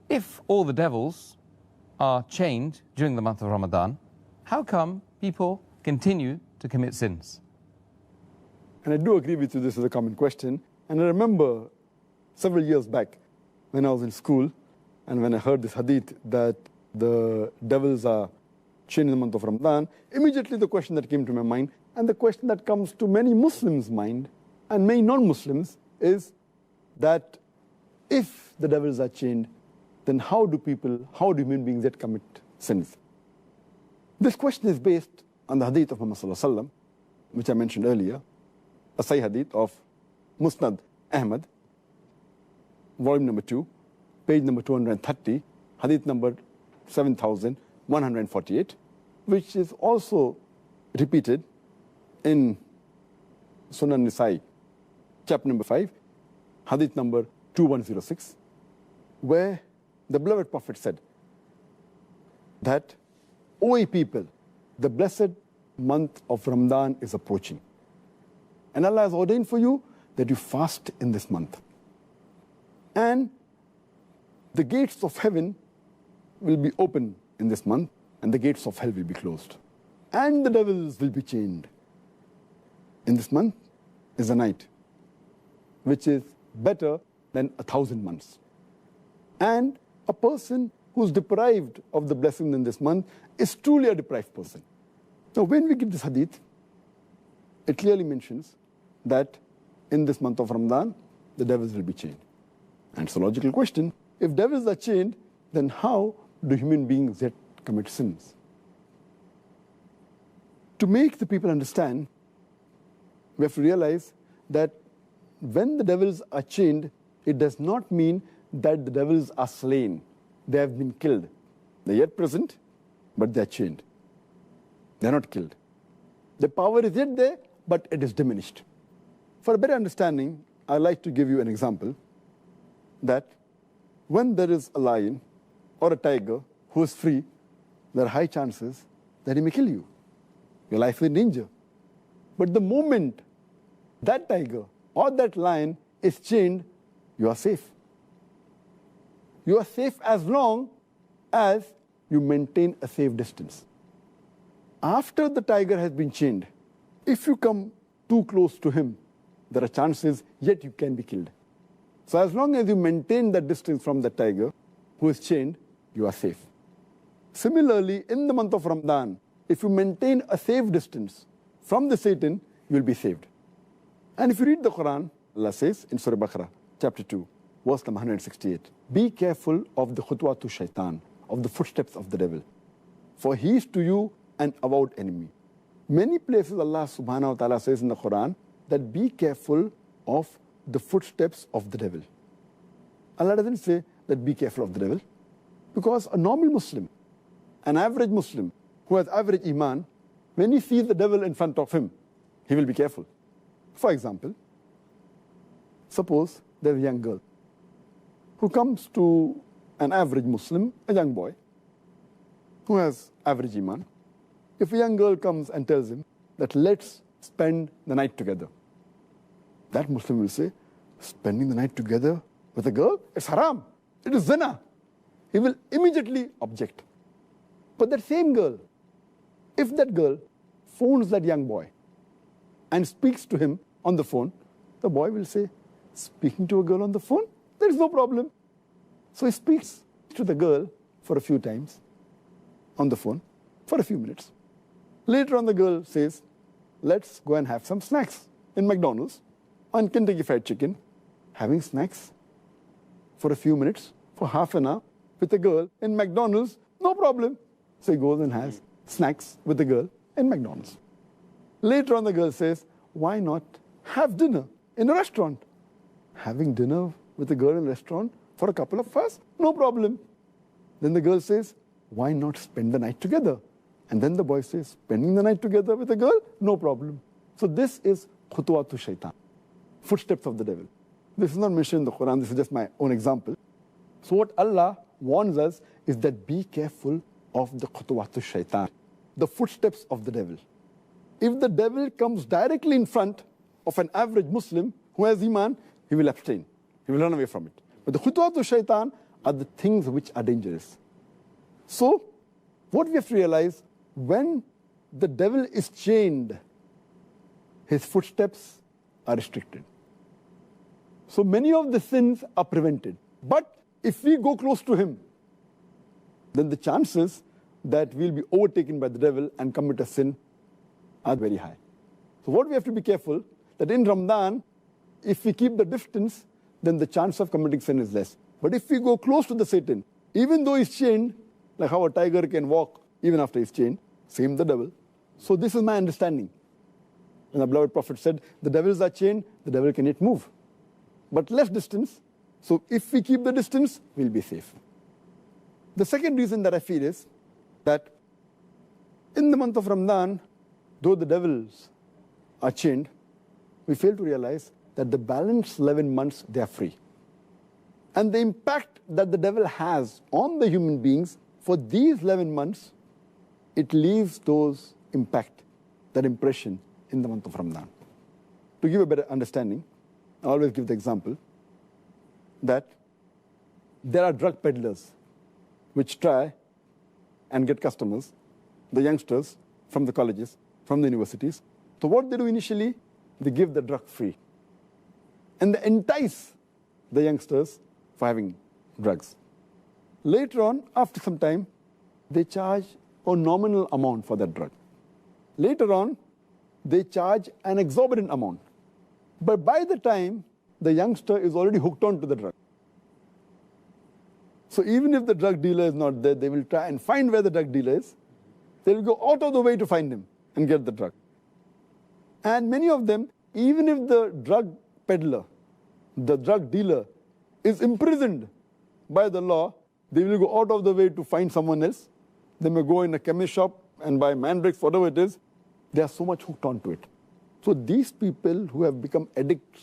if all the devils are chained during the month of Ramadan, how come people continue to commit sins? And I do agree with you, this is a common question. And I remember several years back when I was in school and when I heard this hadith that the devils are chained in the month of Ramadan, immediately the question that came to my mind, and the question that comes to many Muslims' mind and many non-Muslims, is that if the devils are chained, then how do human beings yet commit sins? This question is based on the hadith of Muhammad sallallahu alaihi wasallam, which I mentioned earlier, a Sahih hadith of Musnad Ahmad, volume number 2, page number 230, hadith number 7148, which is also repeated in Sunan Nisa'i, chapter number 5, hadith number 2106, where the beloved Prophet said that, O ye people, the blessed month of Ramadan is approaching. And Allah has ordained for you that you fast in this month. And the gates of heaven will be open in this month, and the gates of hell will be closed. And the devils will be chained. In this month is a night, which is better than 1,000 months. And a person who's deprived of the blessing in this month is truly a deprived person. So when we get this hadith, it clearly mentions that in this month of Ramadan, the devils will be chained. And it's a logical question. If devils are chained, then how do human beings yet commit sins? To make the people understand, we have to realize that when the devils are chained, it does not mean that the devils are slain. They have been killed. They're yet present, but they're chained. They're not killed. The power is yet there, but it is diminished. For a better understanding, I'd like to give you an example that when there is a lion or a tiger who is free, there are high chances that he may kill you. Your life is in danger. But the moment that tiger or that lion is chained, you are safe. You are safe as long as you maintain a safe distance. After the tiger has been chained, if you come too close to him, there are chances yet you can be killed. So as long as you maintain that distance from the tiger who is chained, you are safe. Similarly, in the month of Ramadan, if you maintain a safe distance from the Satan, you will be saved. And if you read the Quran, Allah says in Surah Baqarah, chapter 2, verse number 168, be careful of the khutwatu shaitan, of the footsteps of the devil, for he is to you an avowed enemy. Many places Allah subhanahu wa ta'ala says in the Quran that be careful of the footsteps of the devil. Allah doesn't say that be careful of the devil, because a normal Muslim, an average Muslim who has average iman, when he sees the devil in front of him, he will be careful. For example, suppose there's a young girl who comes to an average Muslim, a young boy, who has average iman. If a young girl comes and tells him that let's spend the night together, that Muslim will say, spending the night together with a girl, it's haram, it is zina. He will immediately object. But that same girl, if that girl phones that young boy and speaks to him on the phone, the boy will say, speaking to a girl on the phone? There is no problem. So he speaks to the girl for a few times on the phone for a few minutes. Later on, the girl says, let's go and have some snacks in McDonald's on Kentucky Fried Chicken. Having snacks for a few minutes, for half an hour, with a girl in McDonald's, no problem. So he goes and has snacks with the girl in McDonald's. Later on, the girl says, why not have dinner in a restaurant? Having dinner with a girl in a restaurant for a couple of hours, no problem. Then the girl says, why not spend the night together? And then the boy says, spending the night together with a girl, no problem. So this is khutwatu shaitan, footsteps of the devil. This is not mentioned in the Quran, this is just my own example. So what Allah warns us is that be careful of the khutwatu shaitan, the footsteps of the devil. If the devil comes directly in front of an average Muslim who has iman, he will abstain. He will run away from it. But the khutwatu shaitan are the things which are dangerous. So, what we have to realize, when the devil is chained, his footsteps are restricted. So many of the sins are prevented. But if we go close to him, then the chances that we'll be overtaken by the devil and commit a sin are very high. So what we have to be careful, that in Ramadan, if we keep the distance, then the chance of committing sin is less. But if we go close to the Satan, even though he's chained, like how a tiger can walk even after he's chained, same the devil. So this is my understanding. And the beloved Prophet said, the devils are chained, the devil can yet move. But less distance. So if we keep the distance, we'll be safe. The second reason that I feel is that in the month of Ramadan, though the devils are chained, we fail to realize that the balance 11 months, they are free. And the impact that the devil has on the human beings for these 11 months, it leaves those impact, that impression in the month of Ramadan. To give a better understanding, I always give the example that there are drug peddlers which try and get customers, the youngsters from the colleges, from the universities. So what they do initially, they give the drug free. And they entice the youngsters for having drugs. Later on, after some time, they charge a nominal amount for that drug. Later on, they charge an exorbitant amount. But by the time the youngster is already hooked on to the drug. So even if the drug dealer is not there, they will try and find where the drug dealer is. They will go out of the way to find him and get the drug. And many of them, even if the drug peddler, the drug dealer, is imprisoned by the law, they will go out of the way to find someone else. They may go in a chemist shop and buy mandrakes, whatever it is. They are so much hooked onto it. So these people who have become addicts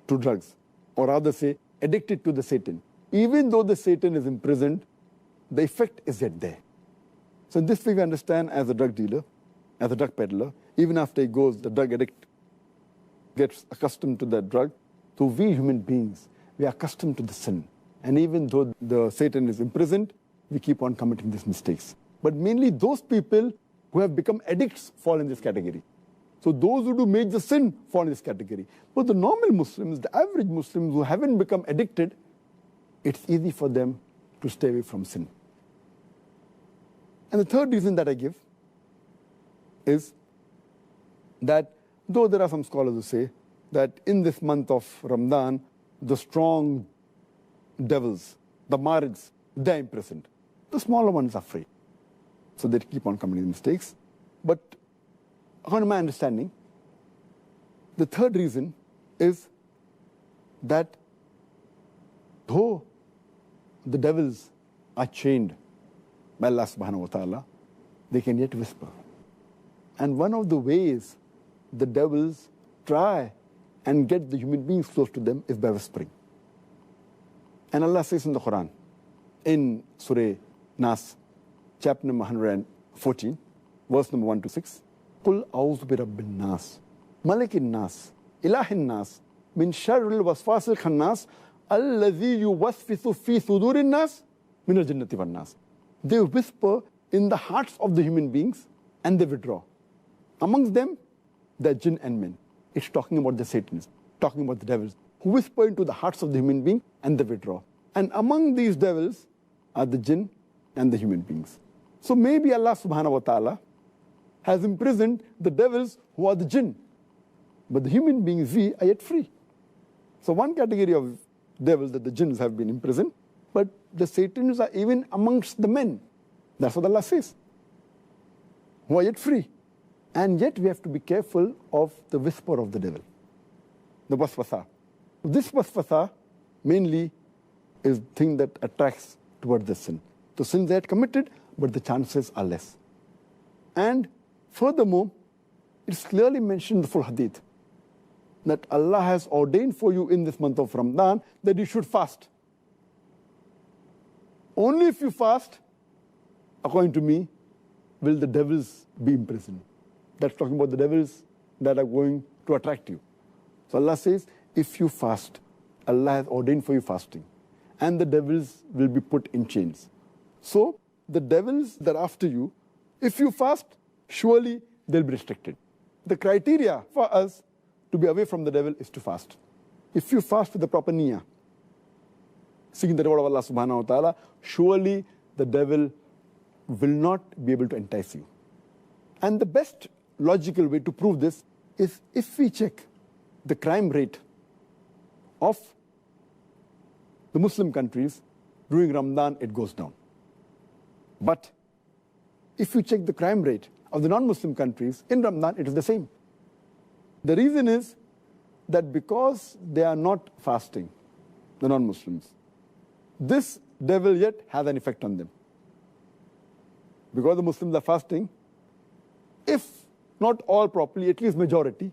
to drugs, or rather say, addicted to the Satan, even though the Satan is imprisoned, the effect is yet there. So in this way we understand, as a drug dealer, as a drug peddler, even after he goes, the drug addict gets accustomed to that drug. So we human beings, we are accustomed to the sin. And even though the Satan is imprisoned, we keep on committing these mistakes. But mainly those people who have become addicts fall in this category. So those who do major sin fall in this category. But the normal Muslims, the average Muslims who haven't become addicted, it's easy for them to stay away from sin. And the third reason that I give is that though there are some scholars who say that in this month of Ramadan, the strong devils, the marids, they're imprisoned. The smaller ones are free. So they keep on committing mistakes. But according to my understanding, the third reason is that though the devils are chained by Allah subhanahu wa ta'ala, they can yet whisper. And one of the ways the devils try and get the human beings close to them is by whispering. And Allah says in the Quran, in Surah Nas, chapter number 114, verse number 1 to 6, قُلْ أَعُوذُ بِرَبِّ النَّاسِ مَلِكِ النَّاسِ إِلَهِ النَّاسِ مِنْ شَرِّ الْوَسْوَاسِ الْخَنَّاسِ الَّذِي يُوَسْوِسُ فِي صُدُورِ النَّاسِ مِنَ الْجِنَّةِ وَالنَّاسِ. They whisper in the hearts of the human beings and they withdraw. Amongst them, the jinn and men. It's talking about the Satans, talking about the devils, who whisper into the hearts of the human being and they withdraw. And among these devils are the jinn and the human beings. So maybe Allah subhanahu wa ta'ala has imprisoned the devils who are the jinn. But the human beings, we are yet free. So one category of devils, that the jinns have been imprisoned, but the Satans are even amongst the men. That's what Allah says. Who are yet free. And yet we have to be careful of the whisper of the devil, the waswasa. This waswasa mainly is the thing that attracts toward the sin. The sins they had committed, but the chances are less. And furthermore, it's clearly mentioned in the full hadith that Allah has ordained for you in this month of Ramadan that you should fast. Only if you fast, according to me, will the devils be imprisoned. That's talking about the devils that are going to attract you. So Allah says, if you fast, Allah has ordained for you fasting. and the devils will be put in chains. So the devils that are after you, if you fast, surely they'll be restricted. The criteria for us to be away from the devil is to fast. If you fast with the proper niyyah, seeking the reward of Allah subhanahu wa ta'ala, surely the devil will not be able to entice you. And the best logical way to prove this is if we check the crime rate of the Muslim countries during Ramadan, it goes down. But if you check the crime rate of the non-Muslim countries in Ramadan, it is the same. The reason is that because they are not fasting, the non-Muslims, this devil yet has an effect on them. Because the Muslims are fasting, if not all properly, at least majority,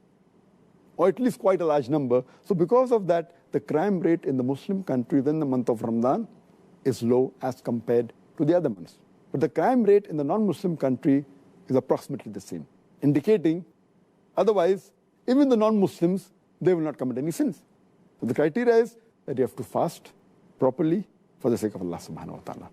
or at least quite a large number. So because of that, the crime rate in the Muslim countries in the month of Ramadan is low as compared to the other months. But the crime rate in the non-Muslim country is approximately the same, indicating otherwise, even the non-Muslims, they will not commit any sins. So the criteria is that you have to fast properly for the sake of Allah subhanahu wa ta'ala.